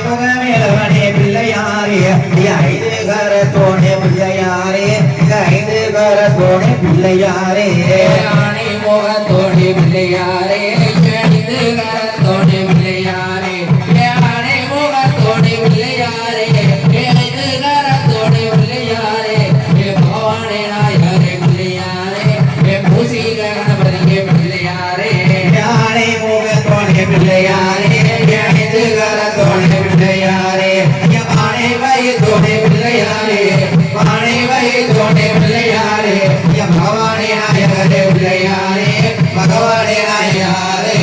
முகமேலவனே பிள்ளையாரே ஐந்து கரத்தோனே பிள்ளையாரே ஐந்து கரத்தோனே பிள்ளையாரே ஆணை முகத்தோனே பிள்ளையாரே ஐந்து கரத்தோனே பிள்ளையாரே ஆணை முகத்தோனே பிள்ளையாரே ஐந்து கரத்தோனே பிள்ளையாரே பவானே நாயகரே பிள்ளையாரே பூசிக கணபதியே பிள்ளையாரே ஆணை முகத்தோனே பிள்ளையாரே ஐந்து கரத்தோனே பிள்ளையாரே பானை வயிற்றோனே பிள்ளையாரே பானை வயிற்றோனே பிள்ளையாரே பவானே நாயகரே பிள்ளையாரே பகவானே நாயகரே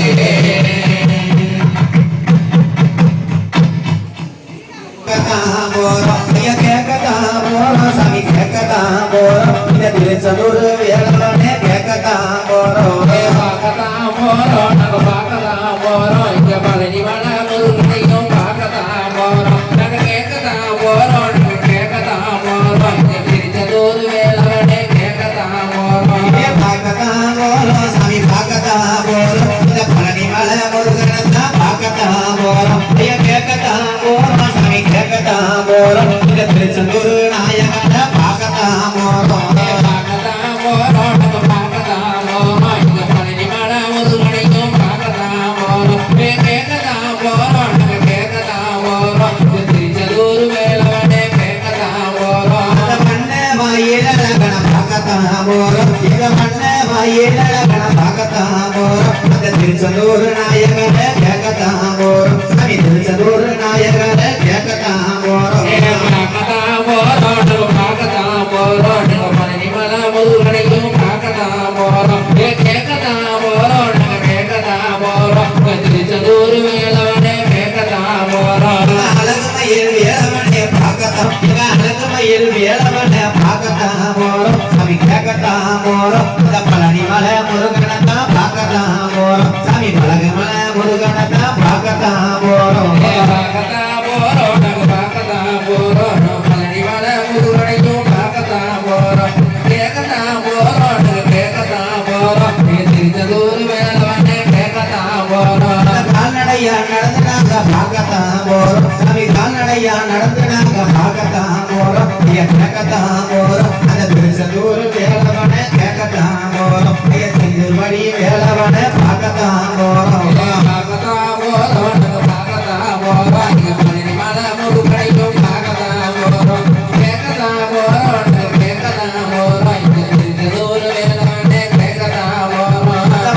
சாமி கேட்கத்தான் போறோம் இந்த திருச்செந்தூர் வேலவனே கேட்கத்தான் போறோம் பார்க்கத்தான் போறோம் நாங்க பார்க்கத்தான் போறோம் இங்க பழனி மலை முருகனையும் பார்க்கத்தான் போறோம் நாங்க கேட்கத்தான் போறோம் நாங்க கேட்கத்தான் போறோம் இந்த திருச்செந்தூர் வேலவனே கேட்கத்தான் போறோம் பார்க்கத்தான் போறோம் சாமி பார்க்கத்தான் போறோம் இந்த பழனி மலை முருகனைத்தான் பார்க்கத்தான் போறோம் கேட்கத்தான் போறோம் சாமி கேட்கத்தான் போறோம் இந்த திருச்செந்தூர் நாயகனை பார்க்கத்தான் போறோம் பார்க்கத்தான் போறோம் நாங்க பார்க்கத்தான் போறோம் இங்க பழனி மலை முருகனையும் பார்க்கத்தான் போறோம் கேட்கத்தான் போறோம் நாங்க கேட்கத்தான் போறோம் இந்த திருச்செந்தூர் வேலவனே கேட்கத்தான் போறோம் அந்த மண்ணை வாயிலழகன பார்க்கத்தான் போறோம் இந்த மண்ணை வாயிலழகன பார்க்கத்தான் போறோம் அந்த திருச்செந்தூர் நாயகனை கேட்கத்தான் போறோம் சாமி திருச்செந்தூர் நாயகனை கேட்கத்தான் போறோம் பார்க்கத்தான் போறோம் நாங்க பார்க்கத்தான் போறோம் நாங்க பழனி மலை முருகனையும் பார்க்கத்தான் போறோம் கேட்கத்தான் போறோம் நாங்க கேட்கத்தான் போறோம் திருச்செந்தூர் வேலவனே கேட்கத்தான் போறோம் அழகுமயில் வேலவனே பார்க்கத்தான் அழகுமயில் வேலவனே பார்க்கத்தான் போறோம் சாமி கேட்கத்தான் போறோம் இந்த பழனி மலை முருகனைத்தான் பார்க்கத்தான் போறோம் சாமி பழகு மலை முருகனைத்தான் பார்க்கத்தான் போறோம் பார்க்கத்தான் போறோம் நாங்க பார்க்கத்தான் போறோம் பழனி மலை முருகனையும் பார்க்கத்தான் போறோம் கேட்கத்தான் போறோம் நாங்க கேட்கத்தான் போறோம் திருச்செந்தூர் வேலவனே கேட்கத்தான் போறோம் கால்நடையா நடந்து நாங்க பார்க்கத்தான் போறோம் சாமி கால்நடையா நடந்து நாங்க பார்க்கத்தான் போறோம் கேட்கத்தான் போறோம் அந்த திருச்செந்தூர் வேலவனை கேட்கத்தான் போறோம் திருமடி வேலவனை பார்க்கத்தான் போறோம் பார்க்கத்தான் போறோம் நாங்க பார்க்கத்தான் போறோம் இங்க பழனி மலை முருகனையும் பார்க்கத்தான் போறோம் கேட்கத்தான் போறோம் நாங்க கேட்கத்தான் போறோம் இந்த திருச்செந்தூர் வேலவனே கேட்கத்தான் போறோம்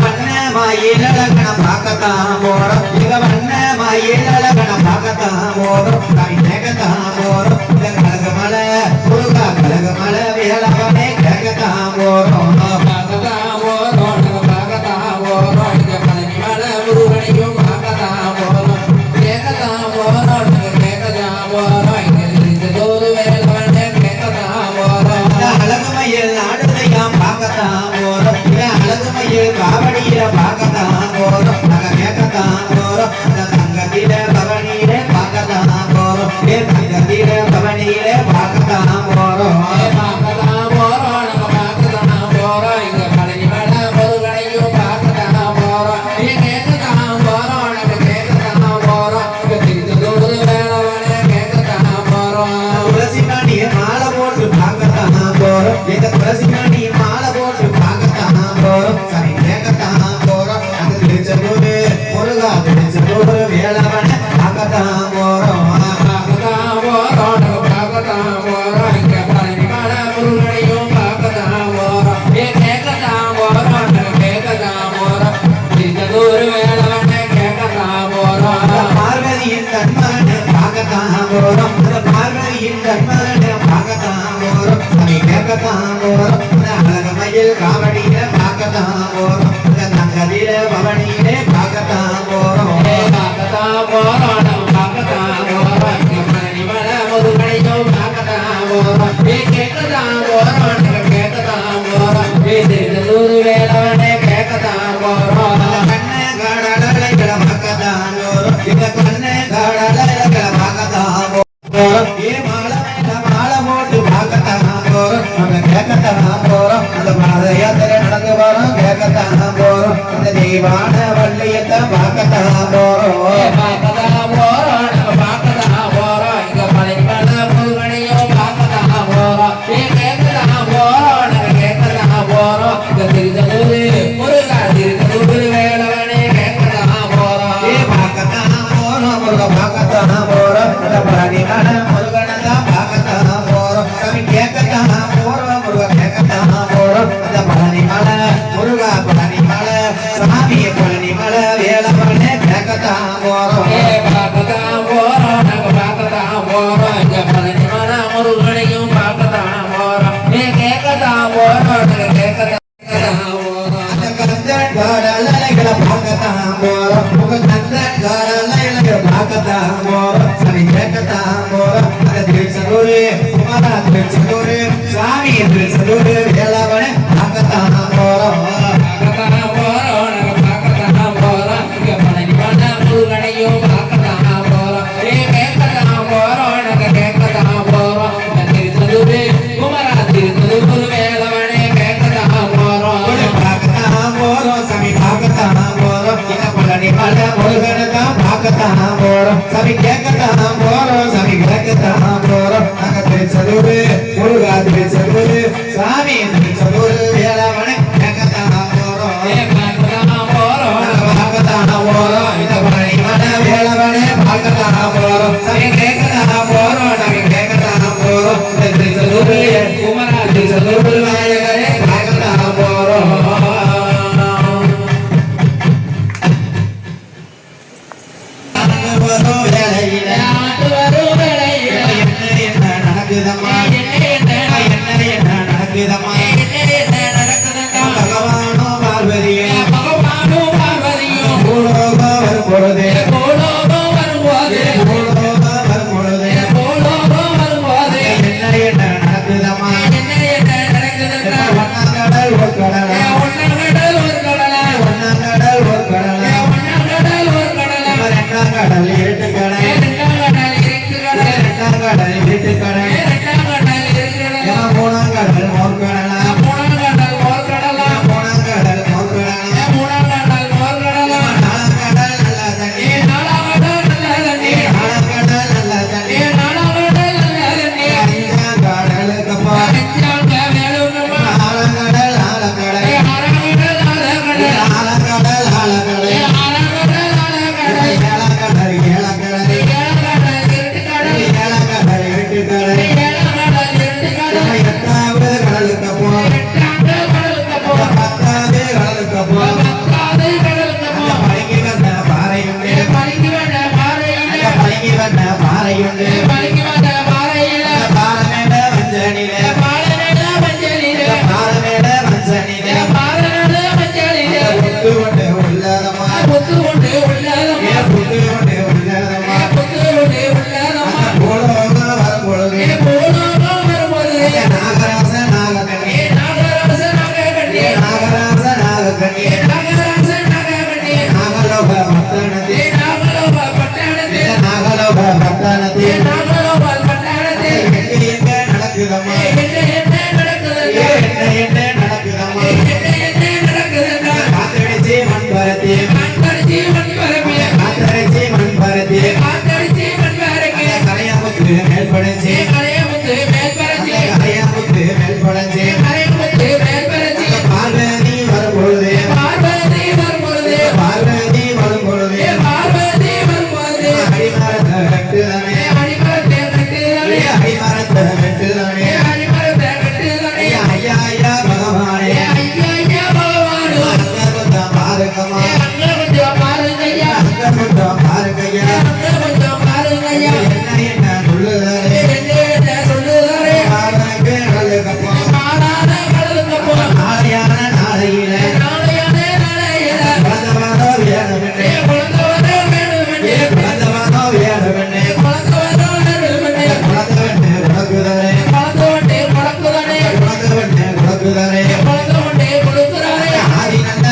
மண்ண மாயிலழகன பார்க்கத்தான் போறோம் இங்க மண்ண மாயிலழகன பார்க்கத்தான் போறோம் சாமி கேட்கத்தான் போறோம் இந்த கலகமலை முருகா கலகமலை வேலவனை கேட்கத்தான் போறோம் பார்க்கத்தான் போறோம் நாங்க பார்க்கத்தான் போறோம் இங்க பழனி மலை முருகனையும் பார்க்கத்தான் போறோம் கேட்கத்தான் போறோம் நாங்க கேட்கத்தான் போறோம் இங்க திருச்செந்தூர் வேலவனே கேட்கத்தான் போறோம் அழகுமயில் நாடுதையாம் பார்க்கத்தான் போறோம் அழகுமயில் காவடியில பார்க்கத்தான் போறோம் நாங்க கேட்கத்தான் போறோம் தங்கத்தில பவனியில பார்க்கத்தான் போறோம் தங்கத்தில பவனியில பார்க்கத்தான் போறோம் பார்க்கத்தான் போறோம் நாங்க பார்க்கத்தான் போறோம் இங்க பழனி மலை முருகனையும் பார்க்கத்தான் போறோம் கேட்கத்தான் போறோம் நாங்க கேட்கத்தான் போறோம் இங்க திருச்செந்தூர் வேலவனே கேட்கத்தான் போறோம் துளசி மணி மாலை போட்டு பார்க்கத்தான் போறோம் இந்த துளசி மணி மாலை போட்டு பார்க்கத்தான் போறோம் சரி கேட்கத்தான் போறோம் அந்த திருச்செந்தூர் முருகா திருச்செந்தூர் வேலவனை பார்க்கத்தான் போறோம் பார்க்கத்தான் போறோம் நாங்க பார்க்கத்தான் போறோம் இங்க பழனி மலை முருகனையும் பார்க்கத்தான் போறோம் கேட்கத்தான் போறோம் நாங்க கேட்கத்தான் போறோம் திருச்செந்தூர் வேலவனே கேட்கத்தான் போறோம் பார்வதியின் கண்மகனை பார்க்கத்தான் போறோம் பார்வதியின் கண்மகனை பார்க்கத்தான் போறோம் அதை கேட்கத்தான் போறோம் அழகமயில் காவடியில பார்க்கத்தான் போறோம் தங்கதில பவனியிலே பார்க்கத்தான் போறோம் பார்க்கத்தான் போறோம் நாங்க பார்க்கத்தான் போறோம் இங்க பழனி மலை முருகனையும் பார்க்கத்தான் போறோம் கேட்கத்தான் போறோம் நாங்க கேட்கத்தான் போறோம் திருச்செந்தூர் வேலவனே கேட்கத்தான் போறோம் கண்ணே காடலைகளை பார்க்கத்தான் போறோம் இந்த கண்ணே காடலைகளை பார்க்கத்தான் போறோம் மாலை போட்டு பார்க்கத்தான் போறோம் நம்ம கேட்கத்தான் போறோம் அந்த பாத யாத்திரை நடந்து வரோம் கேட்கத்தான் போறோம் அந்த தெய்வான வள்ளியத்தை பார்க்கத்தான் போறோம் முருக பார்க்கத்தான் போறோம் அந்த பழனி மலை முருகனதான் பார்க்கத்தான் போறோம் சாமி கேட்கத்தான் போறோம் முருக கேட்கத்தான் போறோம் அந்த பழனி மலை முருகா பழனி மலை சாமி பழனி மலை வேலவனே கேட்கத்தான் போறோம் பார்க்கத்தான் போறோம் நாங்க பார்க்கத்தான் போறோம் இங்க பழனி மலை முருகனையும் பார்க்கத்தான் போறோம் கேட்கத்தான் போறோம் நாங்க கேட்கத்தான் போறோம் அந்த கந்தன் காடலைகளை பார்க்கத்தான் போறோம் உங்க கந்தன் காடலைகளை பார்க்கத்தான் போறோம் சாமி கேட்கத்தான் போறோம் அந்த திருச்செந்தூர் குமாரா திருச்செந்தூர் சாமி திருச்செந்தூர் வேலவனே பார்க்கத்தான் போறோம் பார்க்கத்தான் போறோம் நாங்க பார்க்கத்தான் போறோம் இங்க பழனி மலை முருகனையும் பார்க்கத்தான் போறோம் கேட்கத்தான் போறோம் நாங்க கேட்கத்தான் போறோம் திருச்செந்தூர் குமாரா திருச்செந்தூர் வேலவனே கேட்கத்தான் போறோம் பார்க்கத்தான் போறோம் சாமி பார்க்கத்தான் போறோம் இந்த பழனி மலை முருகனை தான் பார்க்கத்தான் போறோம் சாமி கேட்கத்தான் போறோம் சாமி கேட்கத்தான் போறோம் நாங்க திருச்செந்தூர் முருகா திருச்செந்தூர் சாமி திருச்செந்தூர் வேலவனே கேட்கத்தான் போறோம் பார்க்கத்தான் போறோம் நாங்க பார்க்கத்தான் போறோம் இந்த பழனி மலை வேலவனே பார்க்கத்தான் போறோம் சாமி கேட்கத்தான் போறோம் நாங்க கேட்கத்தான் போறோம் இந்த திருச்செந்தூர் குமாரா திருச்செந்தூர் வேலவனே பார்க்கத்தான் போறோம் வரும் வேளையில என்ன நடக்குதம்மா என்ன நடக்குதம்மா பகவானும் பார்வதியும் பூலோகம் வரும் பொழுது பூலோகம் வரும் பொழுது என்ன நடக்குதம்மா ஒன்னாங்கடல் ஒரு கடலை ஒன்னாங்கடல் ஒரு கடலை ரெண்டாம் கடல் இருட்டு கடை ரெண்டாம் கடல் இருட்டு கடை மூணாம் கடல் மோர்கடலா மூணாம் கடல் மோர்கடலா நாலாம் கடல் நல்ல தண்ணி நாலாம் கடல் நல்ல தண்ணி அஞ்சாம் கடலுக்கு போய் ஆலங்கடல் ஆலங்கடை ஆலங்கடல் ஆலங்கடை ஏலங்கடல் ஏலங்கடை ஏலங்கடல் இருட்டு கடை எட்டாவது கடலுக்கு போய் பத்தாவது கடலுக்கு போய் அந்த பழங்கி வந்த பாறையுண்டு அந்த பழங்கி வந்த பாறையுண்டு அந்த பாறைமேட வஞ்சனிலே பாறைமேட வஞ்சனிலே புத்து கொண்டு உள்ளதம்மா புத்து கொண்டு உள்ளதம்மா அந்த பூலோகம் வரும் பொழுது நாகராச நாகக்கண்ணி நாகராச நாகக்கண்ணி நாகலோக பட்டணத்தி நாகலோக பட்டணத்தி எங்க நடக்குதம்மா என்ன நடக்குதம்மா காத்தடிச்சு மண் பரத்தி காத்தடிச்சு மண் பரத்தி கரையாமுத்து மேல் படைச்சு கரையாமுத்து மேல் படைச்சு பார்வதி வரும் பொழுது பார்வதி வரும் பொழுது அடிமரத்தை வெட்டுதானே அடிமரத்தை வெட்டுதானே ஐயா ஐயா பகவானே அங்க கொஞ்சம் பாருங்கம்மா அங்க கொஞ்சம் பாருங்கய்யா என்ன சொல்லுதாரே பாருங்க கடலுக்கப்போ நாளையான நாளையில குழந்தவானோ வேணுமென்னே குழந்தவானோ வேணுமென்னே குழந்தவண்ணே குழக்குதாரே குழந்தவண்ணே குழக்குதாரே ஆதி நல்ல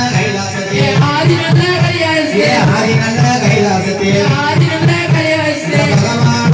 கைலாசத்தே ஆதி நல்ல கைலாசத்தே பகவான்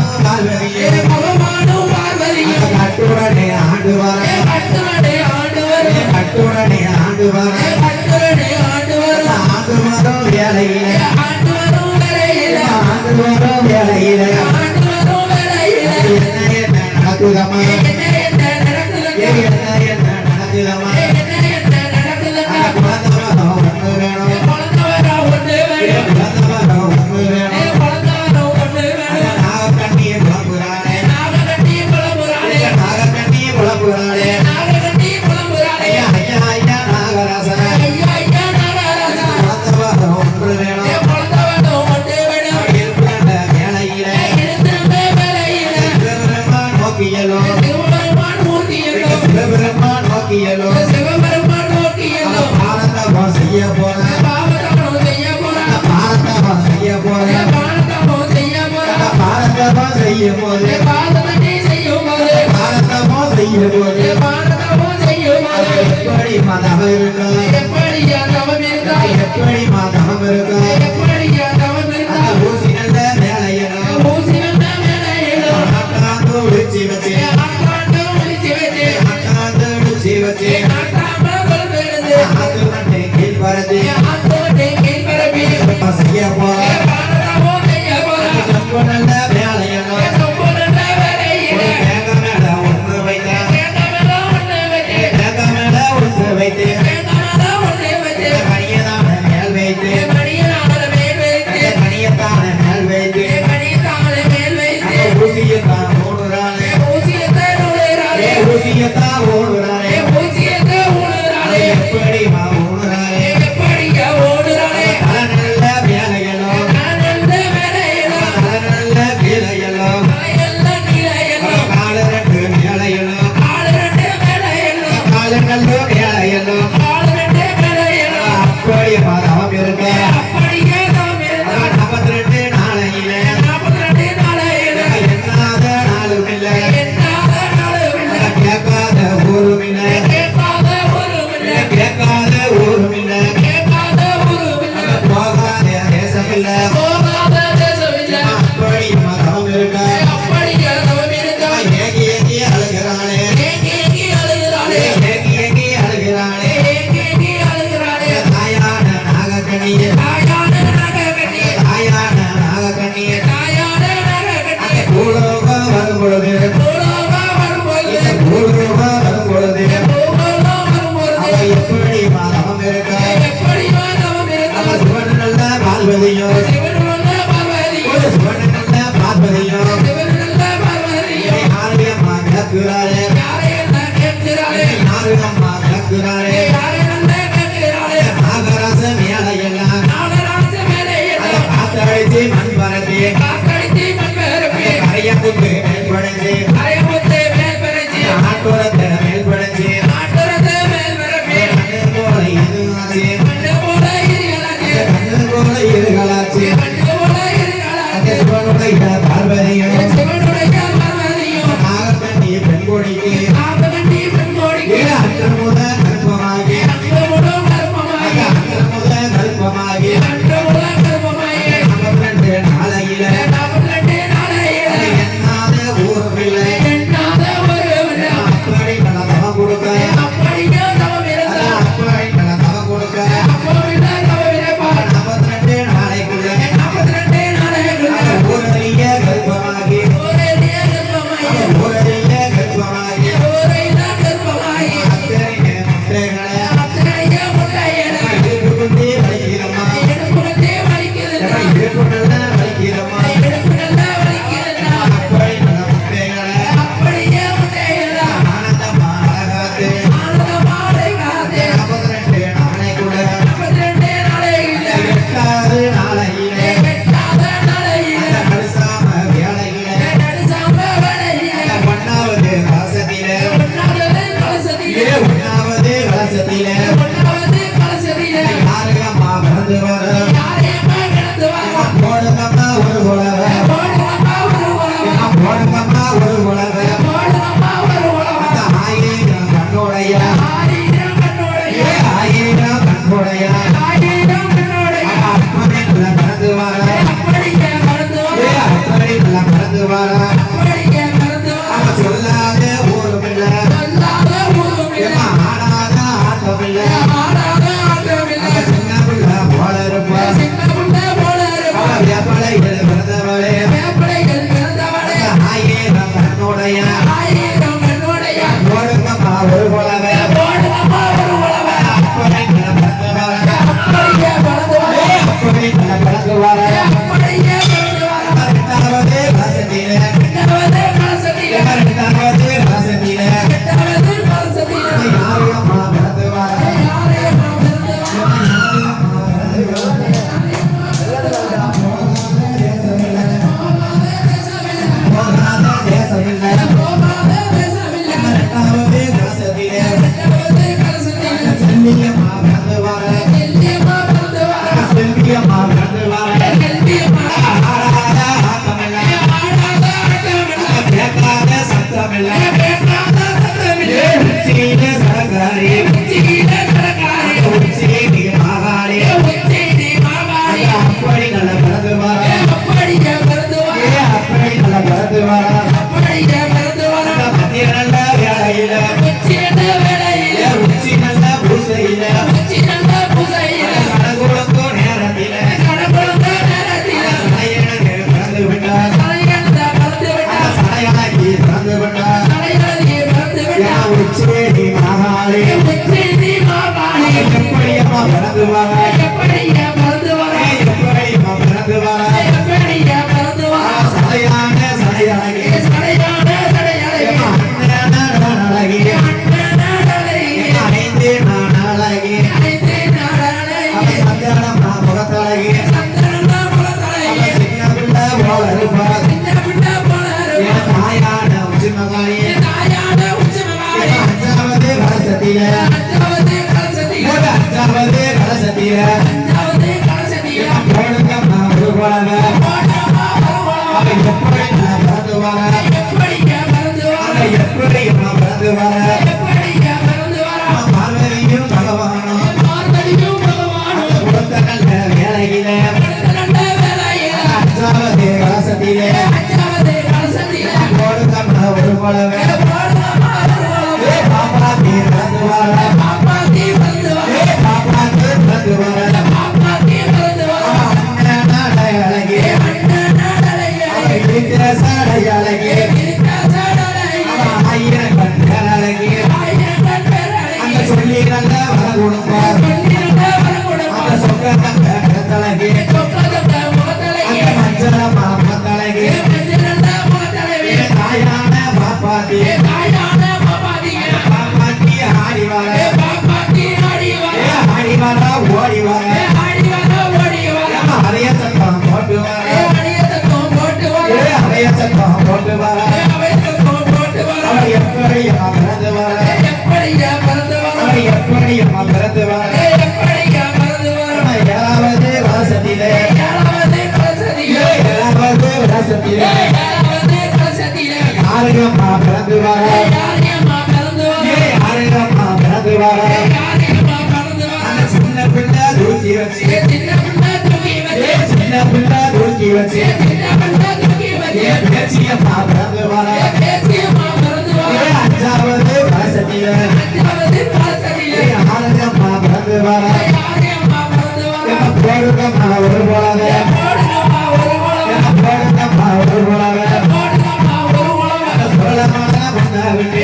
பாரதமோ செய்யும் போது பாதத்தை செய்யும் போது பாரதமோ செய்யும் போது பாரதமோ செய்யும் போது எப்படி மதம் இருக்கா எப்படி தவம் இருக்கா எப்படி மதம் இருக்கா எப்படி தவம் இருக்கா ஊசி நல்ல மேலையெல்லாம் ஊசி வந்த மேலையிலும் ஆட்டாந்து உடிச்சி வச்சு ஆட்டாண்டு முடிச்சு வச்சு ஆட்டாந்து உடிச்சி வச்சு ஆட்டாம கொள்கிறது ஆத்து நட்டை கீழ் வரது ஆத்தோட்டை கீழ் பரப்பி செய்ய போற பாரதமோ செய்ய போறா செம்பு நல்ல மேலையெல்லாம் சொம்புலண்ட வேலையிலே தேங்க மேல ஒன்று வைத்தேன் கேட்டமெல்லாம் ஒண்ணு வச்சு தேங்க மேல ஒன்று வைத்தேன் கேட்டமெல்லாம் ஒண்ணு வச்சு கனியதான மேல் வைத்து மணியனால மேல் வைத்து கனியத்தான மேல் வைத்து மணியத்தால மேல் வைத்து ஊசியத்தான் ஓடுறாளே ஊசியத்தை நுழைறாளே ஊசியத்தான் ஓடுறாளே ஊசியத்தை ஊழுறாளே எப்படி ஓடுறாளே எப்படியா ஓடுறாளே நல்ல வேலையெல்லாம் நல்ல வேலையிலும் நல்ல வேலையெல்லாம் எல்லாம் நிலையிலும் கால ரெண்டு வேலையெல்லாம் ஆளு ரெண்டு வேலையிலும் கால நல்ல வேலையெல்லாம் ஆளு ரெண்டு வேலையிலும் அப்படி மதம் இருக்க அப்படியே நாம் இருந்தால் 42 நாளையில 42 நாளையில எண்ணாத நாளும் இல்லை என்னாத நாளும் இல்லை கேட்காத ஊரும் இல்லை கேட்காத ஊரும் இல்லை கேட்காத ஊரும் இல்லை கேட்காத ஊரும் இல்லை போகாத தேசம் இல்லை போகாத தேசம் இல்லை அப்படி மதம் இருக்க அப்படியே நாம் இருந்தால் ஏகி ஏகி அழுகிறாளே ஏங்கி அழுகிறாளே ஏகி ஏகி அழுகிறாளே ஏங்கி அழுகிறாளே தாயான நாகக்கண்ணியே தாயான நகக்கட்டி தாயான நாகக்கண்ணியே தாயான நகக்கட்டி பூலோகம் வரும் பொழுது பூலோகா வரும்போது பூலோகம் வரும் பொழுது பூலோகா வரும்போது அவ எப்படி மதம் இருக்க எப்படி நாம் அவ இருந்தால் சிவன் நல்ல பார்வதியோ சிவனுள்ள பார்வதியோ சிவன் நல்ல பார்வதியோ சிவனுள்ள பார்வதியோ யாரையம்மா கிடக்குறாளே யாரையெல்லாம் கேட்கிறாளே யாரையம்மா கிடக்குறாளே யாரையெல்லாம் கேட்கிறாளே நாகராச மேலையெல்லாம் நாகராஜ மேலையில காத்தடிச்சு மண் பரப்பி காக்கடித்து மண்பரப்பி கரைய குத்து மேல் படைச்சு அரைமுத்தை மேல் பறிச்சு ஆட்டோரத்தை மேல் படைச்சு ஆட்டுறத மேல் பரப்பி கண்ணு போல இது ஆச்சு மண்ணு போல இருகலாச்சு கண்ணு போல இருகளாச்சு மண்ணு போல இருகலாச்சு அந்த சிவனுடைய பார்வதியும் சிவனுடைய பார்வதியும் நாகக்கண்ணி பெண்கொடிக்கு ஆபகண்டி பெண்கோடிக்கு அற்றமுத கற்பமாகி அங்கமுடும் கர்ப்பமாயி அற்றமுத கற்பமாகி அங்கமுட கர்ப்பமாயி 42 நாளையில 42 நாளையில எண்ணாத ஊருமில்லை எண்ணாத ஒருவன் அப்படி தவம் கொடுக்க அப்படியே தவம் இருந்தால் அப்படி தவம் கொடுக்க அப்போவிட தவம் இருப்பார் 42 நாளைக்குள்ள 42 நாளைக்குள்ள ஊரறிய அஞ்சாவது கலசத்திலே போடுங்கம்மா ஒரு குழவை பாப்பாத்தி பிறந்து வர பாப்பாத்தி பிறந்து வர அழகே சாடை அழகே ஆயிரம் கண்கள் அழகே அந்த சொல்லி நல்ல வர கொடுப்பார் அந்த சொக்க தழகே அந்த மஞ்சள மாமத்தழகே தாயான பாப்பாத்தி பாப்பாத்தி ஆடி வர ஆடி வர ஓடி வர அறைய சத்தம் போட்டு வர அறைய சத்தம் போட்டு வர அவர் எப்படியா பிறந்து வர அவர் எப்படியா பிறந்து வர ஏழாவது வாசத்திலே ஏழாவது வாசத்திலே யாருங்கம்மா பிறந்து வர யாருங்கம்மா பிறந்து வர அந்த சின்ன பிள்ளை தூக்கி வச்சு சின்ன பிள்ளை தூக்கி வச்சு பேச்சியம்மா பிறந்து வர அஞ்சாவது வாசத்திலே யாருங்கம்மா பிறந்து வர போடுங்கம்மா ஒரு போலவே போடுங்கம்மா ஒரு போலவே சோழமான பொண்ணை விட்டு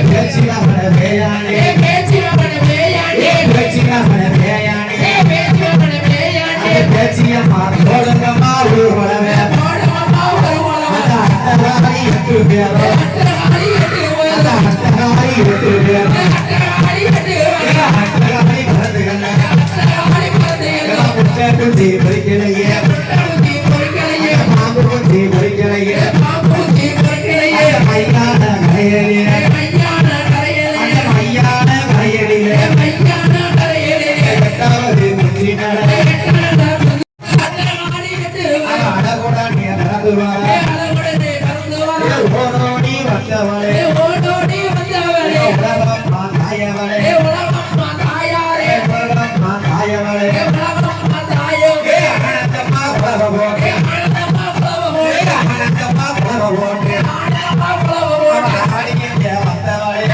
பேச்சியம்மன பேயானே பேச்சியம்மன பேயானே பேச்சியம்மா போடுங்கம்மா ஒரு போலவே அந்த அட்டகாரி 8 பேரோ அந்த அட்டகாரி 8 பேரோ அட்டகாரி பிறந்துகள்ல முட்டை குஞ்சி பொறிக்கலையே பாம்பு குஞ்சி பொறிக்கலையே மையான கரையடிலே மையான கரையடிலே எட்டாவது குஞ்சி நடை அடகுடனே நடந்து வர ஓடோடி வந்தவளே உலகம்மா தாயவளே உலகம்மா தாயவளே அனந்தம்மா உலகவோட்டே அனந்தம்மா உலகவோட்டே ஆடிய வந்தவளே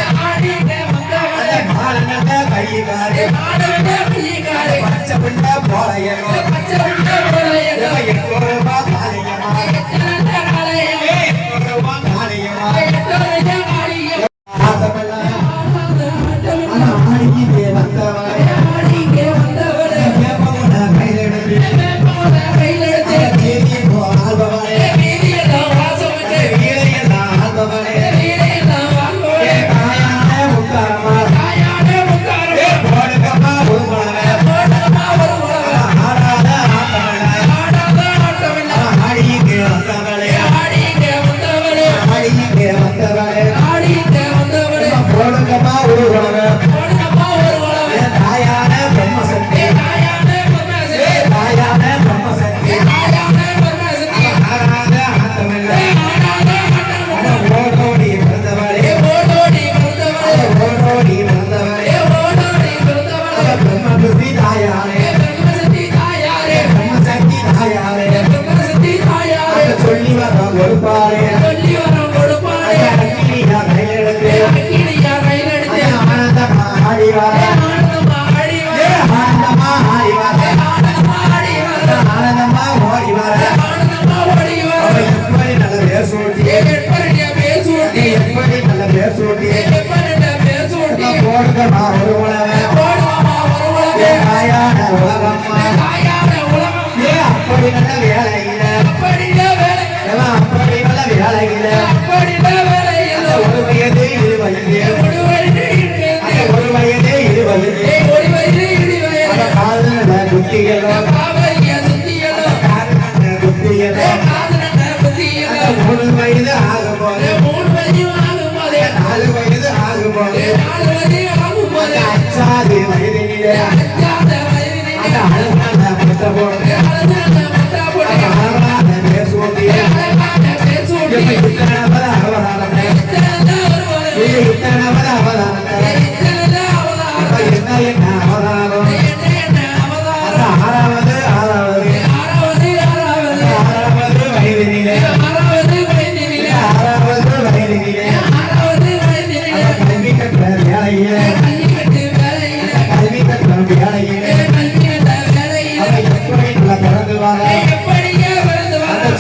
மாலனந்த கைகாரே பச்சை பிள்ளை போலையோ எட்டு ரூபா காலையமா எட்டு ரூபா காலையமா ஆடிய வந்தவளே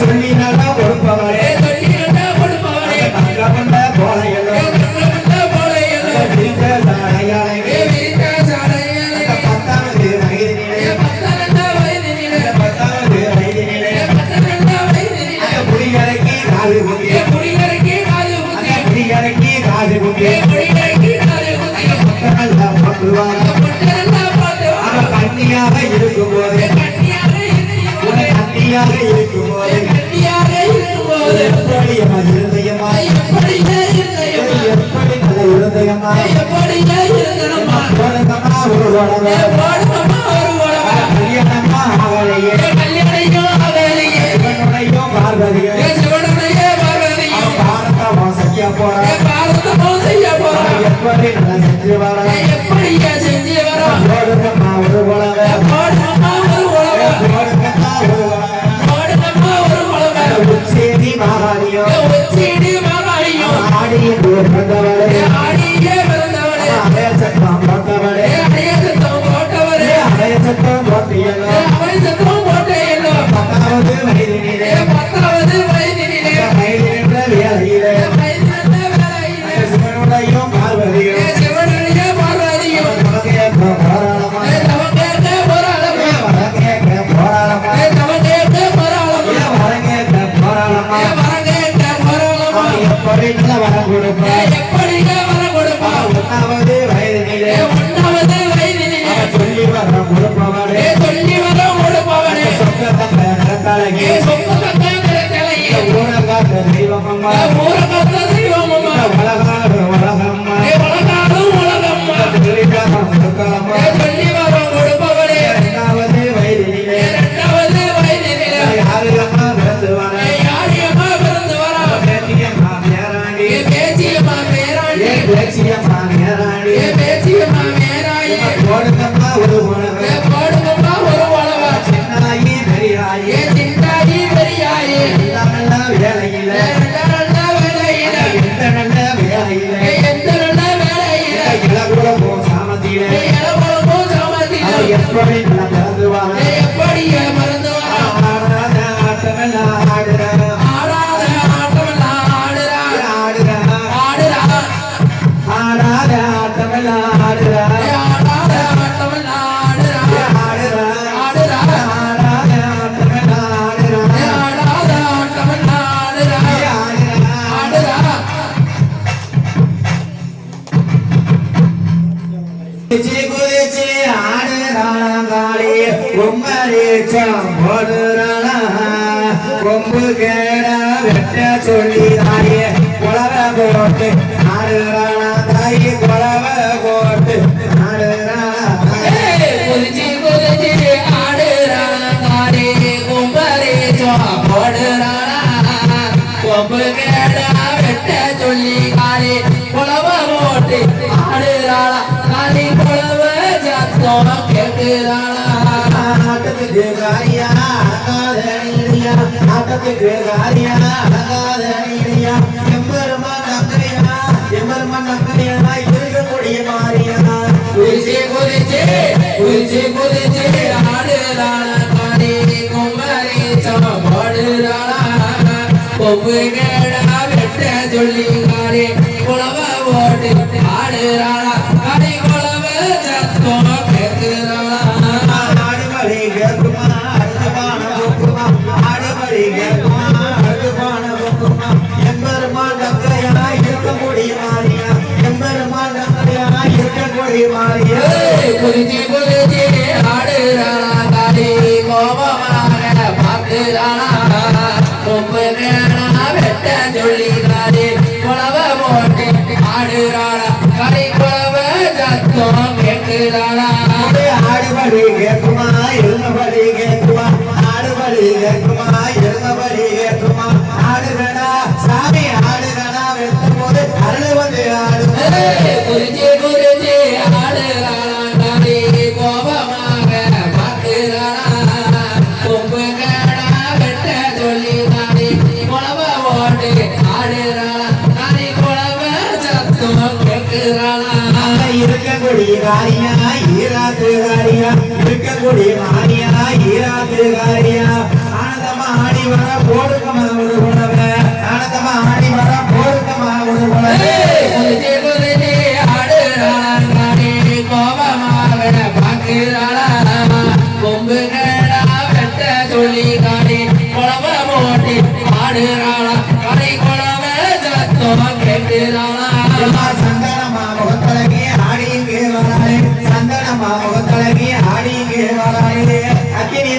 சொல்லி நல்லா கொடுப்பவரே தங்க கொண்ட போலையல்லோ விரிந்த சாடையாலே பத்தாவது வயதினிலே புடிகரைக்கு காது குத்தி புடிகரைக்கு காது குத்தி கண்ணியாக இருக்கும்போது கண்ணியாக இருக்கும்போது எப்படி இருந்தயமா எப்படி நல்ல இருந்தயமா ஒரு உடவை கல்யாணமா அவளையே சிவனுடையும் பார்வதியும் பாரதமா செய்ய போற எப்படி நல்லா செஞ்சு வர ஓடுங்கம்மா ஒரு உடவை உச்சேரி மகாலியோ ஆடிய பிறந்தவளே அடைய சத்தம் போட்டவளே அடைய சத்தம் போட்டியல்லோ 10வது வயதினிலே வயதினின்ற வேலையிலே சிவனுடையும் பார்வதியும் ஒன்னாவது வயதினிலே சொல்லி வர கொடுப்பவரே சொந்த தந்த நிறத்தழகே ஊரகாத்த தெய்வமம்மா உலகாடு உலகம்மா சொல்லி வர கொடுப்பவரே 2வது வயதினிலே யாருகம்மா பிறந்து வர பேச்சியம்மா மேராணி போடுங்கம்மா ஒரு உணவு சின்னாயி பெரியாயி எந்த நல்ல வேலையில இளகுலமோ சாமத்திலே எப்படி பிறந்து வர ஆட்டமெல்லாம் கொம்பு கேட வெட்ட சொல்லி தாயே குளவ போட்டு ஆடுறானா தாயி குளவ போட்டு கொம்பு கேட வெட்ட சொல்லி காலே குளவ போட்டு ஆடுறாளா காலி குளவ ஜாத்தோம் கேட்கிறாளா ஆட்டத்துக்கு காரியா அடங்காதனியா ஆட்டத்துக்கு காரியா அடங்காதனியா எம்பெருமான் நக்கரையா இருக்கக்கூடிய மாறியா குதிச்சு ஆடுறாளா காலே குமரி சாடுறாளா கொம்பு கேடா வெட்ட சொல்லி காலே குளவ ஓட்டு ஆடுறாளா காலே குளவ சத்தம் கேட்கிறாளா ஆடுபடி கேட்குமா அடுப்பான போக்குமா ஆடுபடி கேட்குமா அடுப்பான போக்குமா எம்பெருமான் நக்கரையா இருக்கக்கூடிய மாறியா எம்பெருமான் நக்கரையா இருக்கக்கூடிய மாறியா குதிச்சு ஆடுறாளா காலே கோபமாக பார்க்கிறாளா கொம்பு கேடா வெட்ட சொல்லி காலே குளவ போட்டு ஆடுறாளா காலே குளவ சத்தம் கேட்கிறாளா ஆடுபடி கேட்குமா இருந்தபடி கேட்குமா ஆடுபடி கேட்குமா இருந்தபடி கேட்குமா ஆடுகடா சாமி ஆடுகடா வெட்டும் போது அருள் வந்து ஆடுமே குறிச்சி ஆடுறாளா காலே கோபமாக பார்க்கிறாளா கொம்பு கேடா வெட்ட சொல்லி காலே குளவ ஓட்டு ஆடுறாளா காலே குளவ சத்தம் கேட்கிறாளா இருக்கக்கூடிய காரியா ஈராத்து காரியா இருக்கக்கூடிய மாரியா ஈராத்து காரியா ஆனந்தமா ஆடி வர போடுக்கமா ஒரு உணவை ஆனந்தமா ஆடி வர போடுக்கமா ஒரு உணவை குதிச்சு குதிச்சு ஆடுறாளே கோபமாக பாக்குறாளா கொம்புகளா வெட்ட சொல்லி காடி குழவ போட்டு ஆடுறாளா கரை குழவ சத்தம் கேட்டுறாளா சந்தனமா முகத்தழகி ஆடி இங்கே வராளே சந்தனமா முகத்தழகி ஆடி இங்கே வராளே அக்கினி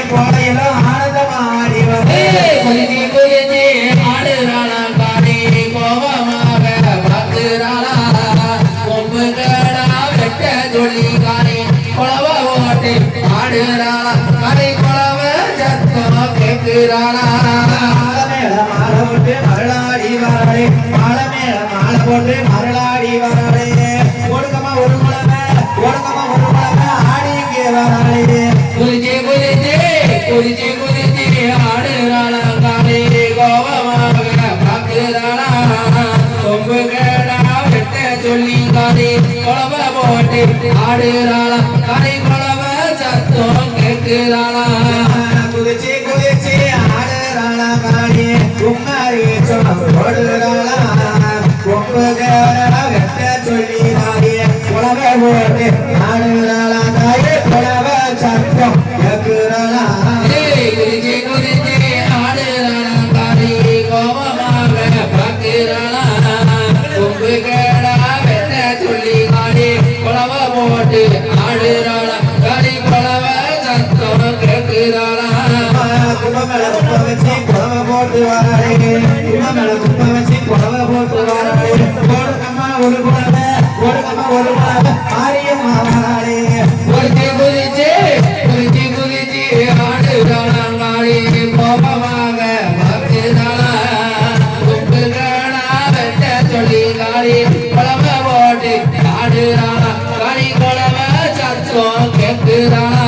போலையிலும் ஆனந்தமா ஆடி வரே குதிச்சு குதிச்சு ஆடுறாளா காடி கோபமாக பாக்குறாளா கொம்புகளா வெட்ட சொல்லி காடி குழவ போட்டு ஆடுறாளா கரை குழவ சத்தம் கேட்கிறாளா மாலை போட்டு மருளாடி வராளே மாலை மேல மாலை போட்டு மருளாடி வராளே ஒடுக்கமா ஒரு குழந்தை ஆடி இங்கே வராளே குதிச்சு குதிச்சு குதிச்சு குதிச்சு ஆடுறாளா காளி கோபமாக பாக்குறாளா கொம்புகளா வெட்ட சொல்லி காளி குழவ போட்டு ஆடுறாளா கரை குழவ சத்தம் கேட்கிறாளா குதிச்சு குதிச்சு ஆடுறாளா காளி குமாரி சொன்ன போடுறாளா கொம்புகளா வெட்ட சொல்லி தாயே குழவ போட்டு ஆடுறாளா தாயே குழவ சத்தம் கேட்கிறாளா குதிச்சு குதிச்சு ஆடுறாளா காளி கோபமாக பாக்குறாளா கொம்புகளா வெட்ட சொல்லி காளி குழவ போட்டு ஆடுறாளா காளி குழவ சத்தம் கேட்கிறாளா கும்பமேல கும்ப வச்சு குழவ போட்டு வராளே கும்பமேல கும்ப வச்சு குழவ போட்டு வராளே ஓடுக்கம்மா ஒரு குழந்தை மாரியம்மா வராளே குதிச்சு குதிச்சு குதிச்சு குதிச்சு ஆடுறாளா காளி கோபமாக பாக்குறாளா கொம்புகளா வெட்ட சொல்லி காளி குழவ போட்டு ஆடுறாளா காளி குழவ சத்தம் கேட்கிறாளா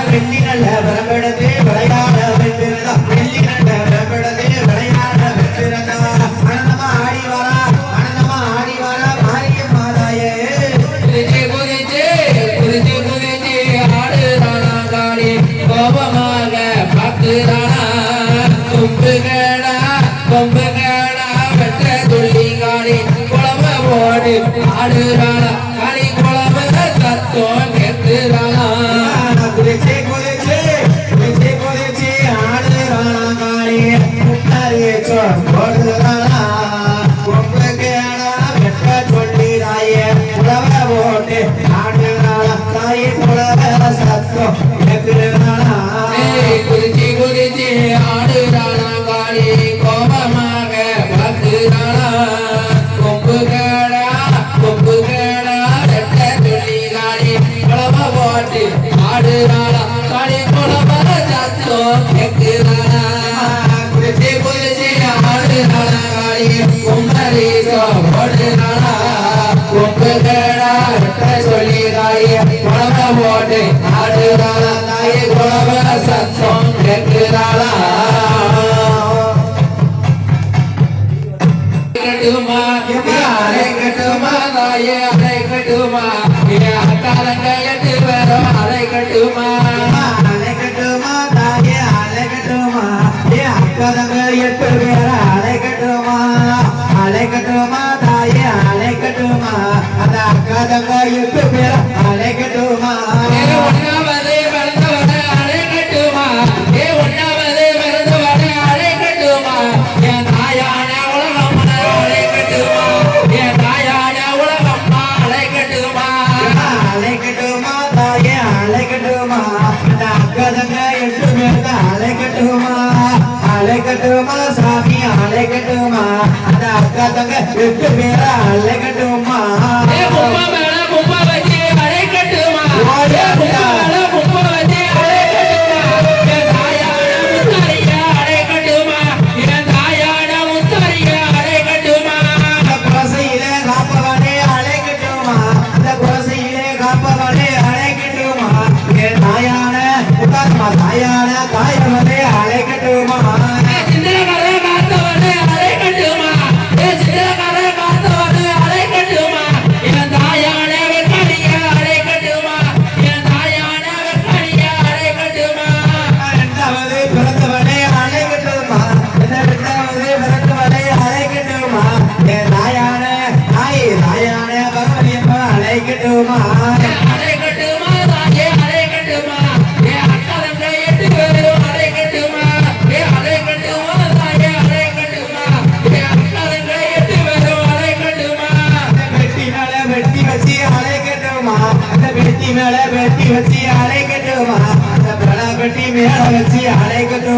வெள்ளி நல்ல வரப்பெடுத்து விளையாட வெற்றிருந்தா வெள்ளி நல்ல வரப்பெடுத்து விளையாட வெற்றிருந்தா ஆனந்தமா ஆடி வரா மாரியம்மா தாயே குதிச்சு குதிச்சு குதிச்சு குதிச்சு ஆடுறாளா காளி கோபமாக பாக்குறாளா கொம்புகளா கொம்புகளா வெட்ட சொல்லி காளி குழவ போடு ஆடுறாளா காளி குழவ சத்தம் கேட்கிறாளா குதிச்சு குதிச்சு குதிச்சு குதிச்சு ஆடுறாளா காளி முன்னாடியே போடுறாளா கொம்புகளா வெட்ட சொல்லி தாயே குழவ போட்டு ஆடுறாளா தாயே குழவ சத்தம் கேட்கிறாளா குதிச்சு குதிச்சு ஆடுறாளா காளி கோபமாக பாக்குறாளா கொம்புகளா கொம்புகளா ரெட்ட சொல்லி காளி குழவ போட்டு ஆடுறாளா காளி குழவ சத்தம் கேட்கிறாளா குதிச்சு குதிச்சு ஆடுறாளா காளி குமரி போடுறாளா கொம்புகளா ரெட்ட சொல்லி காளி குழவ போட்டு ஆடுறாளா தாயே குழவ சத்தம் கேட்கிறாளா கட்டுமா அரை கட்டுமா தாயே அரை கட்டுமா அக்காலங்க எட்டு பேரும் அரை கட்டுமா அலைக்கட்டுமா தாயே அலைக்கட்டுமா அக்கதங்க எட்டு பேர அலைக்கட்டுமா அலைக்கட்டுமா தாயே அலைக்கட்டுமா அந்த அக்கதங்க எட்டு பேர அலைக்கட்டுமா ஒன்னாவது பிறந்தவன அரை கட்டுமா ஒன்னாவது பிறந்தவன அரை கட்டுமா என் தாயான உலகம் அரை கட்டுமா என் தாயான உலகம் அரை கட்டுமா அலைக்கட்டுமா தாயே அலைக்கட்டுமா அந்த அக்கதங்க எட்டு பேர அலைக்கட்டுமா அலைக்கட்டுமா சாமி அலைக்கட்டுமா அந்த அக்கதங்க எட்டு பேர அலைக்கட்டுமா கும்ப மேல கும்ப வச்சு அரை கட்டுமா கும்ப வச்சு அரை கட்டுமா என் தாயான முத்தரையா அரை கட்டுமா என் தாயான முத்தரையா அரை கட்டுமா அந்த குலசையிலே காப்பவனே அலைக்கட்டுமா அந்த குலசையிலே காப்பவனே அலைக்கட்டுமா என் தாயான உதாரணமா தாயான தாயவனே அலைக்கட்டுமா சிந்தகரை காத்தவனே அரை கட்டுமா சிந்தகரை காத்தவனே அரை கட்டுமா என் தாயான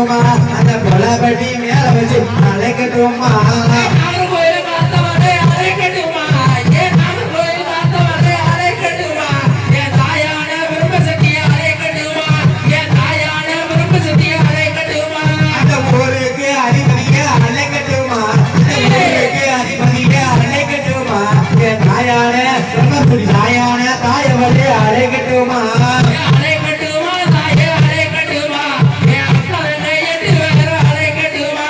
அழைக்கட்டுமா அந்த கொலப்பட்டி மேல வச்சு அழைக்கட்டுமா நாகர்கோயில் காத்தவரே அழைக்கட்டுமா நாகர்கோயில் காத்தவரே அழைக்கட்டுமா என் தாயான விரும்பசக்தியை அழைக்கட்டுமா என் தாயான விரும்பசக்தியை அழைக்கட்டுமா அந்த ஊருக்கு அதிபதியை அழைக்கட்டுமா அந்த ஊருக்கு அதிபதியை அழைக்கட்டுமா என் தாயான பிரம்மபுரி தாயான தாயவளே அழைக்கட்டுமா அழைக்கட்டுமா தாயே அழைக்கட்டுமா என் அக்கறை எட்டு வேற அழைக்கட்டுமா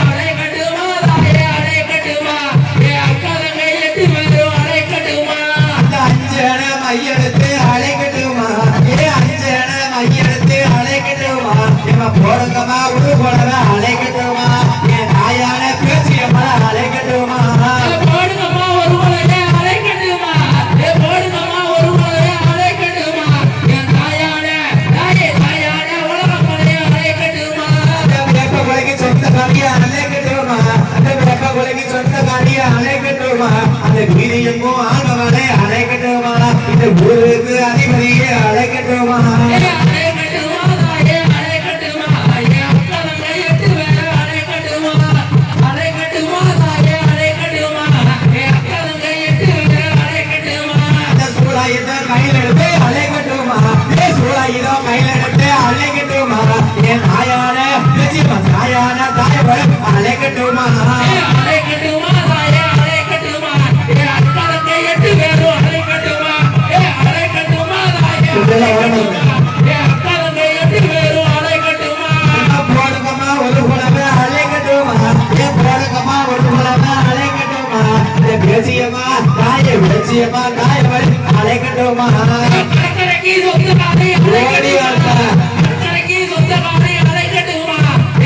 அழைக்கட்டுமா தாயே அழைக்கட்டுமா என் அக்கறை எட்டு வேற அழைக்கட்டுமா அந்த அஞ்சன மையெடுத்து அழைக்கட்டுமா அஞ்சன மையெடுத்து அழைக்கட்டுமா இவ போடுங்கம்மா உரு போடவ அழைக்கட்டுமா என் தாயான பேச்சியம்மா அழைக்கட்டுமா போடுங்கம்மா ஒரு முறையே அழைக்கட்டுமா போடுங்கம்மா ஒரு முறையே அழைக்கட்டுமா என் தாயான உலகம் முறையே அழைக்கட்டுமா அந்த வேப்ப கொலைக்கு சொந்த காரியை அழைக்கட்டுமா அந்த வேப்ப கொலைக்கு சொந்த காரியை அழைக்கட்டுமா அந்த வீதியமும் ஆழ்வனை அழைக்கட்டுமா இந்த ஊருக்கு அதிபதியை அழைக்கட்டுமா அழைக்கட்டுமா தாயே அழைக்கட்டுமா என் அக்கறை எட்டு வேற அழைக்கட்டுமா அழைக்கட்டுமா தாயே அழைக்கட்டுமா என் அக்கறை எட்டு வேற அழைக்கட்டுமா அந்த சூழாயுத கையில் எடுத்து அழைக்கட்டுமா சூழாயுதம் கையில் எடுத்து அழைக்கட்டுமா என் தாயான பேச்சியம்மா தாயான தாயவளை அழைக்கட்டுமா அழைக்கட்டுமா தாயே அழைக்கட்டுமா என் அக்கறை எட்டு வேற அழைக்கட்டுமா அழைக்கட்டுமா தாயே அழைக்கட்டுமா என் அக்கறை எட்டு வேற அழைக்கட்டுமா போடுங்கம்மா ஒரு குழந்தை அழைக்கட்டுமா போடுங்கம்மா ஒரு குழந்தை அழைக்கட்டுமா இந்த பேச்சியம்மா தாயவளை அழைக்கட்டுமா அக்கறைக்கு சொந்தக்காரை ஓடி வந்தா அக்கறைக்கு சொந்தக்காரை அழைக்கட்டுமா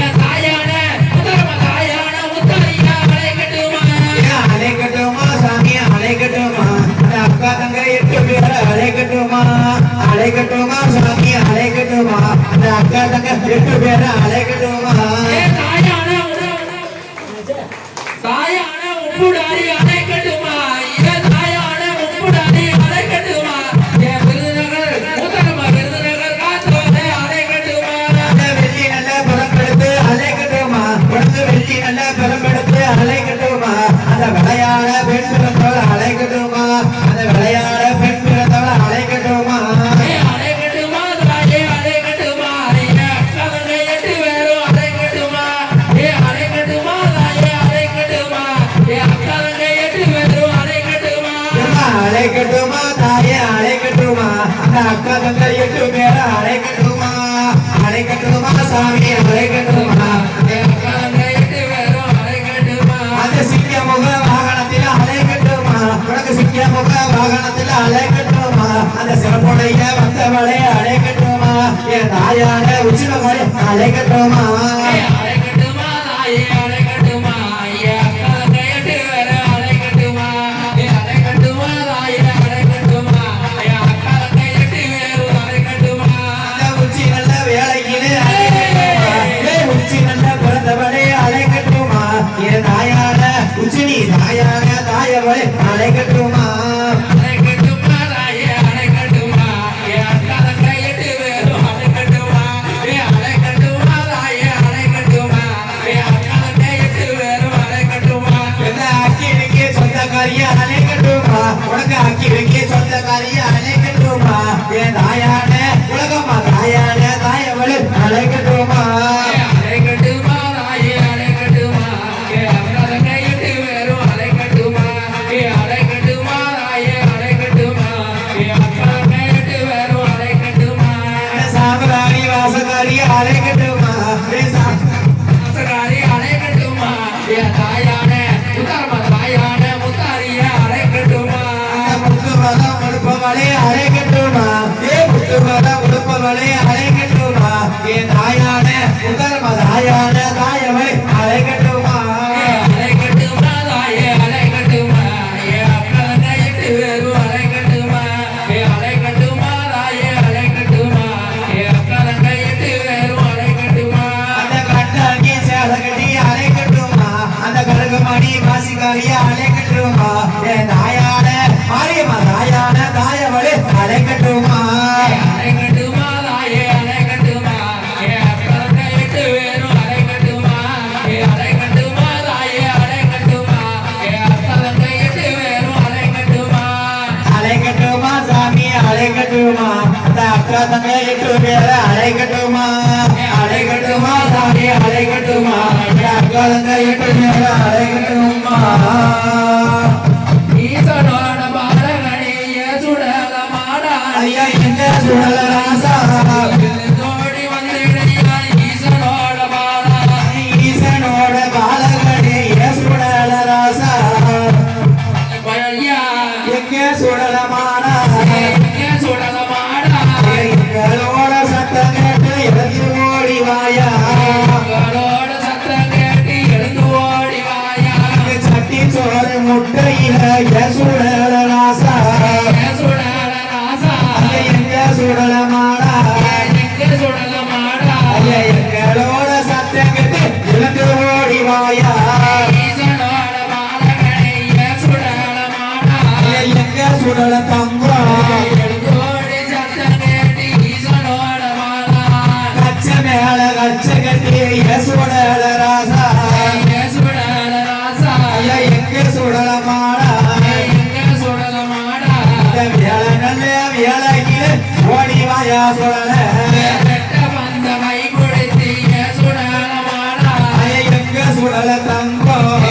என் தாயான முத்தாரியா அழைக்கட்டுமா அழைக்கட்டுமா சாமி அழைக்கட்டுமா அந்த அக்கா தங்க 8 பேரை அழைக்கட்டுமா அழைக்கட்டுமா சாமி அழைக்கட்டுமா அந்த அக்கா தங்க 8 பேரை அழைக்கட்டுமா தாயான உப்புடாரி அழைக்கட்டுமா தாயான உப்புடாரி அழைக்கட்டுமா என் விருதுநகர் விருதுநகர் காத்தவரை அழைக்கட்டுமா அந்த வெள்ளி நல்ல பரம்பெடுத்து அழைக்கட்டுமா உனக்கு வெள்ளி நல்ல பரம்பெடுத்து அழைக்கட்டுமா அந்த விளையாட பெண் பிறந்தவளை அழைக்கட்டுமா அந்த விளையாட பெண் பிறந்தவளை அழைக்கட்டுமா அழைக்கட்டுமா தாயே அழைக்கட்டுமா அக்கறை எட்டு வேறும் அழைக்கட்டுமா அழைக்கட்டுமா தாயே அழைக்கட்டுமா அக்கறை எட்டு வேறும் அழைக்கட்டுமா அழைக்கட்டுமா தாயே அழைக்கட்டுமா அந்த அக்கா தங்க 8 பேரை அழைக்கட்டுமா அழைக்கட்டுமா சாமி அழைக்கட்டுமா அக்கறை எட்டு வேறும் அழைக்கட்டுமா அந்த சிங்க முக வாகனத்தில் அழைக்கட்டுமா உனக்கு சிங்க முக வாகனத்தில் அழைக்கட்டுமா அந்த சிறப்புடைய வந்தவளை அழைக்கட்டுமா என் தாயான உச்சிமகளை அழைக்கட்டுமா அழைக்கட்டுமா தாயே அழைக்கட்டுமா அக்கறை எட்டு வேறும் அழைக்கட்டுமா அழைக்கட்டுமா தாயே அழைக்கட்டுமா அக்கறை எட்டு வேறும் அழைக்கட்டுமா அந்த உச்சி நல்ல வேலையிலே அழைக்கட்டுமா உச்சி நல்ல பிறந்தவளை அழைக்கட்டுமா என் தாயான உச்சி நீ தாயான தாயவளை அழைக்கட்டுமா அழைக்கட்டுமா தாயே அழைக்கட்டுமா அக்கறை எட்டு வேறும் அழைக்கட்டுமா அழைக்கட்டுமா தாயே அழைக்கட்டுமா அக்கறை எட்டு வேறும் அழைக்கட்டுமா என்ன அக்கினிக்கு சொந்தக்காரிய அழைக்கட்டுமா உனக்கு அக்கினிக்கு சொந்தக்காரிய அழைக்கட்டுமா என் தாயான உலகம்மா தாயான தாயவளை அழைக்கட்டுமா அழைக்கட்டுமா தாயே அழைக்கட்டுமா அக்கறை எட்டு வேறும் அழைக்கட்டுமா அழைக்கட்டுமா தாயே அழைக்கட்டுமா அக்கறை எட்டு வேறும் அழைக்கட்டுமா சாமராணி வாசகாரி அழைக்கட்டுமா சகாரி அழைக்கட்டுமா தாயான தாயான முத்தாரிய அழைக்கட்டுமா முத்துவதம் உடுப்பவளை அழைக்கட்டுமா முத்துவதம் உடுப்பவளை அழைக்கட்டுமா என் தாயான உதர்ம தாயான தாயவளை அழைக்கட்டுமா அழைக்கட்டுமா தாயே அழைக்கட்டுமா அக்கறை எட்டு வேறும் அழைக்கட்டுமா அழைக்கட்டுமா தாயே அழைக்கட்டுமா அக்கறை எட்டு வேறும் அழைக்கட்டுமா அந்த கட்டாங்கி சேலை கட்டி அழைக்கட்டுமா அந்த கருகமணி வாசிக்காரிய அழைக்கட்டுமா என் தாயான மாரியம்மா தாயான தாயவளை அழைக்கட்டுமா அழைக்கட்டுமா தாயே அழைக்கட்டுமா கலந்தையிட்டு அழைக்கட்டுமா ஈசனோட பாலகனைய சுடல மாடா ஐயா எங்க சுடல ராசா தோடி வந்திடையா ஈசனோட பாலா ஈசனோட பாலகனே சுடல ராசா ஐயா எங்க சுடல மாடா எங்க சுடல மாடா எங்களோட சத்தம் கேட்டு எழுந்து ஓடி வாயா உங்களோட சத்தம் கேட்டு எழுந்து ஓடி வாயா சட்டி சோறு முட்டையில சுடல ராசா சுடல ராசா எங்க சுடல மாடா எங்க சுடல மாடா எங்களோட சத்தம் கேட்டு எழுந்து ஓடி வாயா ஈசனோட பாலகனைய சுடல மாடா எங்க சுடல தங்கம் எழுந்து ஓடி சத்தம் கேட்டு ஈசனோட பாலா கச்ச மேல கச்ச கட்டி சுடல ராசா சுடல ராசா எங்க சுடல மாடா எங்க சுடல மாடா வேலை நல்ல வேலைக்கு ஓடி வாயா சுடல வெட்ட வந்த மை குடித்திய சுடல மாடா எங்க சுடல தங்கம்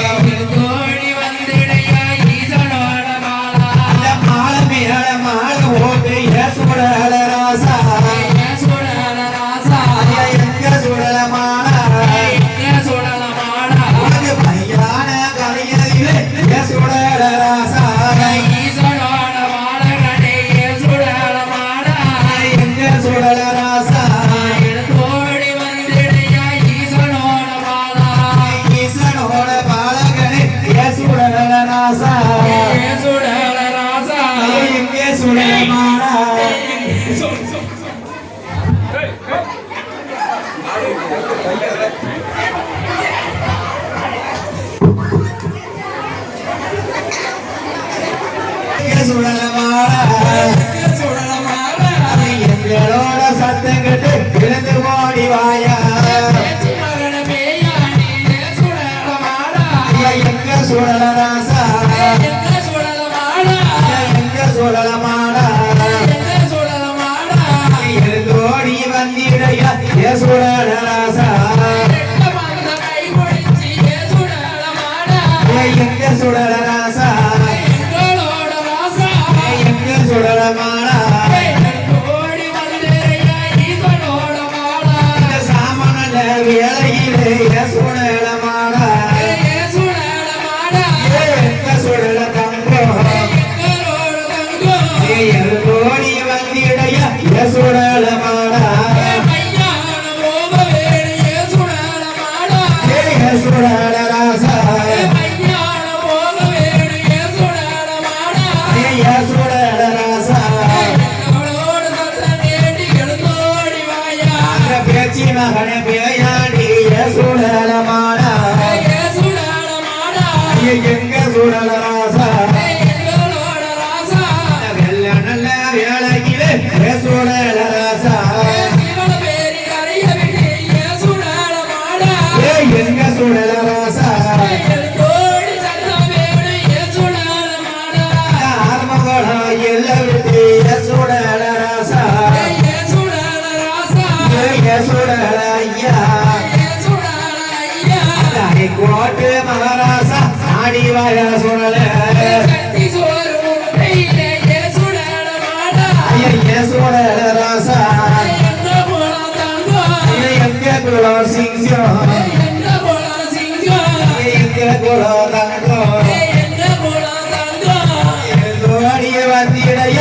தோடி வந்திடையா ஈசனோட பாலா மாலை மேல மாலை ஓட்டு சுடல ராசா சுடல ராசா எங்க சுடல மாடா எங்க சுடல மாடா பையான கலையிலே சுடல ராசா ஈசனோட பாலகனைய சுடல மாடா எங்க சுடல ராசா தோடி வந்திடையா ஈசனோட பாலா ஈசனோட பாலகனே சுடல ராசா சுடல ராசா எங்க சுடல மாடா சுடல மாடா சுடல மாடா எங்களோட சத்தம் கட்டு எழுந்து ஓடி வாயா மகன மேயாடி சுடல மாடா எங்க சுடல ராசா எங்க சுடல மாடா எங்க சுடல மாடா எங்க சுடல மாடா எழுந்தோடி வந்திடையா சுடல ராசா ரெட்ட வந்த கை குடிச்சி சுடல மாடா எங்க சுடல ராசா எங்களோட ராசா எங்க சுடல மாடா தோடி வந்திடையா ஈசனோட மாடா இந்த சாமனல வேலையிலே சுடல மாடா சுடல மாடா எங்க சுடல தங்கம் எங்களோட தங்கம் எழுந்தோடி வந்திடையா சுடல மாடா மையான மோக வேணிய சுடல மாடா சுடல ராசா மையான மோக வேணிய சுடல மாடா சுடல ராசா எங்களோட சத்தம் கேட்டு எழுந்தோடி வாயா பேச்சி மகன பேயாடி சுடல மாடா சுடல மாடா எங்க சுடல ராசா எங்களோட ராசா வெள்ள நல்ல வேலையிலே சுடல ராசா சிவன பேரி கரைய விட்டு சுடல மாடா எங்க சுடல ராசா எழுந்தோடி சத்தம் வேணிய சுடல மாடா ஆர்மகோட எல்ல விட்டு சுடல ராசா சுடல ராசா சுடல ஐயா சுடல ஐயா கோட்டு மகாராசா ஆடி வாய சுடல சக்தி சோறு உண்மையிலே சுடல மாடா ஐயா சுடல ராசா எங்க போலாம் தங்கம் எங்க குலம் சிங்கம் எங்க போலாம் சிங்கம் எங்க குலம் தங்கம் எங்க போலாம் தங்கம் தோடிய வந்திடைய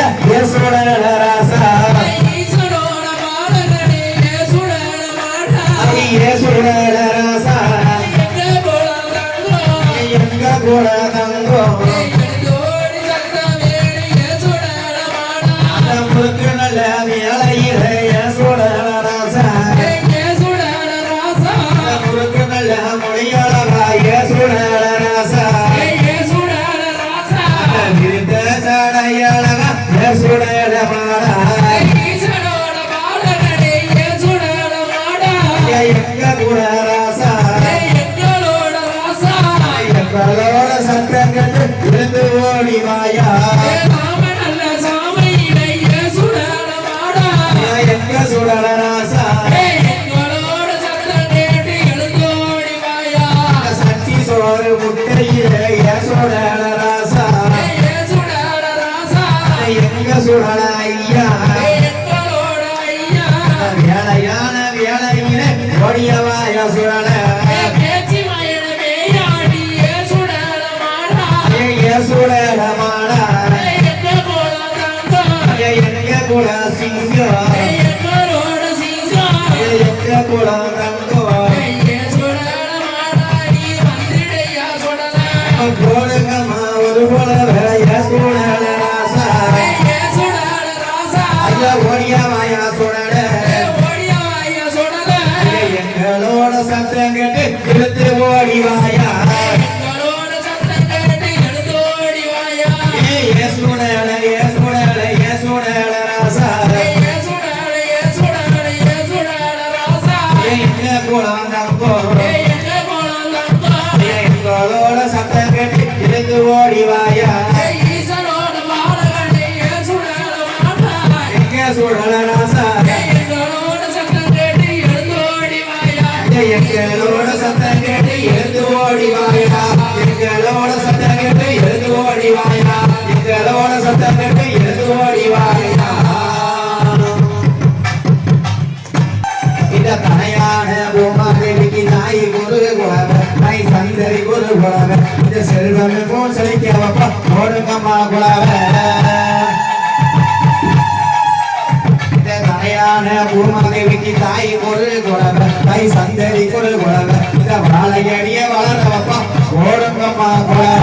சுடல ராசா ஈசனோட பாலகனே சுடல மாடா சுடல ராசா எங்க போலாம் தங்கம் எங்க குலம் தங்கம் எழுந்தோடி சத்தம் வேணிய சுடல மாடா நம்மளுக்கு நல்ல வேலையிலே சுடல ராசா சுடல ராசா நம்மளுக்கு நல்ல மொழியழகாய சுடல ராசா சுடல ராசா விருந்த சடையழகா சுடல மாடா ஈசனோட பாலகனே சுடல மாடா எங்க குல ராசா எங்களோட ராசா எங்களோட சத்தங்கள் விழுந்து ஓடி வாயா நாம நல்ல சாமையிலே சுடல மாடா எங்க சுடல ராசா எங்களோட சத்தம் கேட்டு எழுந்து சுடல ஐயா எங்களோட ஐயா வேலையான வேலையிலே ஓடியவாய சுடல பேச்சு மயனமே ஆடிய சுடல மாடா சுடல மாடா எங்க போல தங்கம் எங்க குல சிங்கம் எங்களோட சிங்கம் எங்க குல தங்கம் சுடல மாடா நீ வந்திடையா சுடல போடுங்கம்மா ஒரு போல வேலைய சுடல ராசா சுடல ராசா ஐயா ஓடியவாய சுடல ஓடியா சுடல எங்களோட சத்தம் கேட்டு இழுத்து ஓடிவாயா எங்களோட சத்தம் கேட்டு எழுந்தோடி வாயா ஏ சுடல ஏ சுடல ஏ சுடல ராசா சுடல ராசா எங்க குலம் தங்கம் எங்க போலாம் தங்கம் எங்களோட சத்தம் கேட்டு இழுத்து ஓடிவாயா ஈசனோட பாலகனே சுடல மாடா எங்க சுடல ராசா எங்களோட சத்தம் கேட்டு எழுந்தோடி வாயா எங்களோட சத்தம் கேட்டு எழுந்து ஓடிவாயா எங்களோட சத்தம் கேட்டு எழுந்து ஓடிவாயா எங்களோட சத்தம் கேட்டு எழுந்து ஓடிவாயா இந்த தனையான பூமாதேவிக்கு தாய் குரு குலவ தாய் சந்தரி குரு குலவ இந்த செல்வமும் செழிக்க வைப்பா ஓடுங்கம்மா குலவ தனையான பூமாதேவிக்கு தாய் குரு குலவ தாய் சந்தரி குரு குலவ இந்த வாழையடிய வளர வைப்பா ஓடுங்கம்மா குலவ